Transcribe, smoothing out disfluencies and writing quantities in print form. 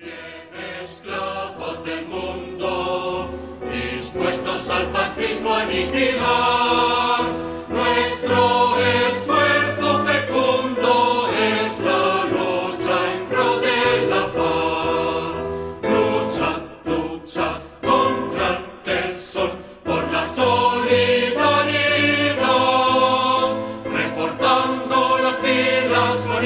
Esclavos del mundo, dispuestos al fascismo a aniquilar. Nuestro esfuerzo fecundo es la lucha en pro de la paz. Luchad, luchad con gran tesón por la solidaridad, reforzando las filas con